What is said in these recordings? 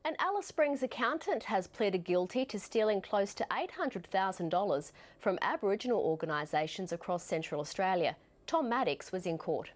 An Alice Springs accountant has pleaded guilty to stealing close to $800,000 from Aboriginal organisations across Central Australia. Tom Maddocks was in court.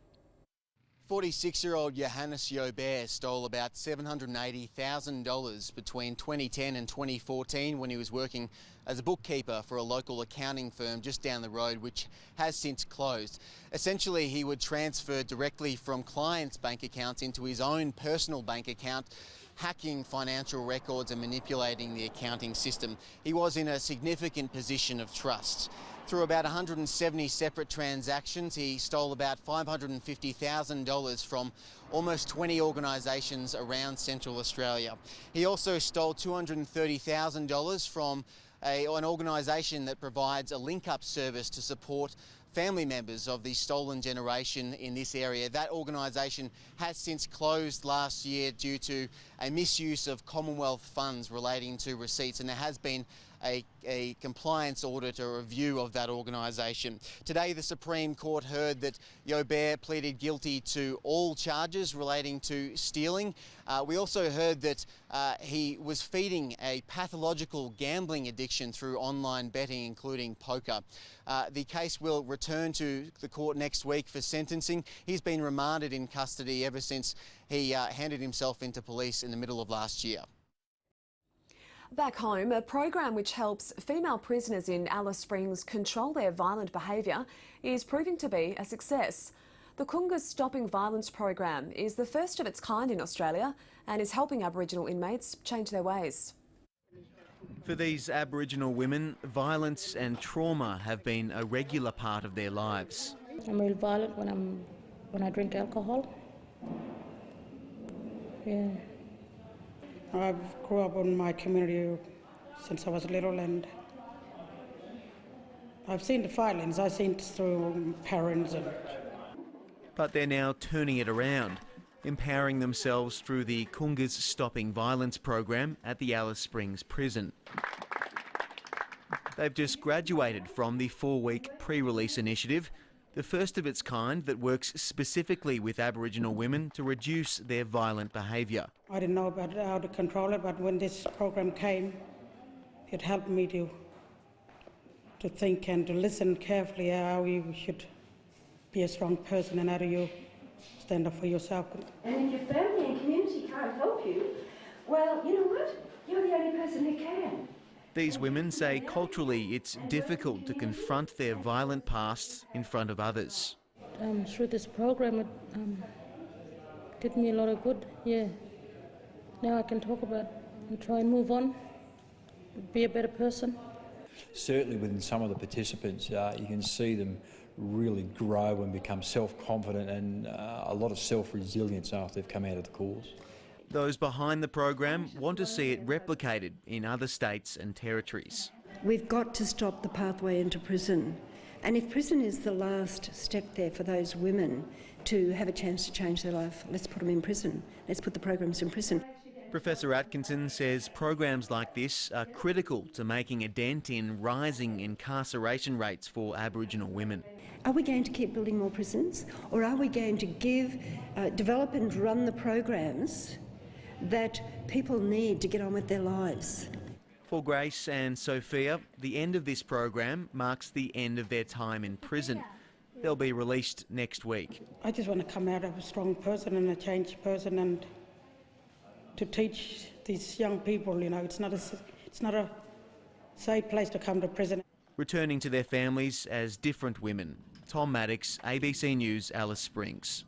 46-year-old Johannes Jobert stole about $780,000 between 2010 and 2014 when he was working as a bookkeeper for a local accounting firm just down the road, which has since closed. Essentially, he would transfer directly from clients' bank accounts into his own personal bank account, hacking financial records and manipulating the accounting system. He was in a significant position of trust. Through about 170 separate transactions, he stole about $550,000 from almost 20 organisations around Central Australia. He also stole $230,000 from an organisation that provides a link-up service to support family members of the stolen generation in this area. That organisation has since closed last year due to a misuse of Commonwealth funds relating to receipts, and there has been a compliance audit or review of that organisation. Today the Supreme Court heard that Jobert pleaded guilty to all charges relating to stealing. We also heard that he was feeding a pathological gambling addiction through online betting, including poker. The case will return to the court next week for sentencing. He's been remanded in custody ever since he handed himself into police in the middle of last year. Back home, a program which helps female prisoners in Alice Springs control their violent behaviour is proving to be a success. The Kunga's Stopping Violence program is the first of its kind in Australia and is helping Aboriginal inmates change their ways. For these Aboriginal women, violence and trauma have been a regular part of their lives. I'm real violent when I drink alcohol. Yeah. I've grew up in my community since I was little, and I've seen the violence. I've seen it through parents. But they're now turning it around, empowering themselves through the Kunga's Stopping Violence program at the Alice Springs prison. They've just graduated from the 4-week pre-release initiative, the first of its kind that works specifically with Aboriginal women to reduce their violent behaviour. I didn't know about how to control it, but when this program came, it helped me to think and to listen carefully how you should be a strong person and how do you stand up for yourself. And if your family and community can't help you, well, you know what? You're the only person who can. These women say culturally it's difficult to confront their violent pasts in front of others. Through this program, it did me a lot of good, yeah. Now I can talk about and try and move on, be a better person. Certainly within some of the participants, you can see them really grow and become self-confident and a lot of self-resilience after they've come out of the course. Those behind the program want to see it replicated in other states and territories. We've got to stop the pathway into prison. And if prison is the last step there for those women to have a chance to change their life, let's put them in prison. Let's put the programs in prison. Professor Atkinson says programs like this are critical to making a dent in rising incarceration rates for Aboriginal women. Are we going to keep building more prisons, or are we going to develop and run the programs that people need to get on with their lives? For Grace and Sophia, the end of this program marks the end of their time in prison. They'll be released next week. I just want to come out of a strong person and a changed person, and to teach these young people, you know, it's not a safe place to come to prison. Returning to their families as different women. Tom Maddocks, ABC News, Alice Springs.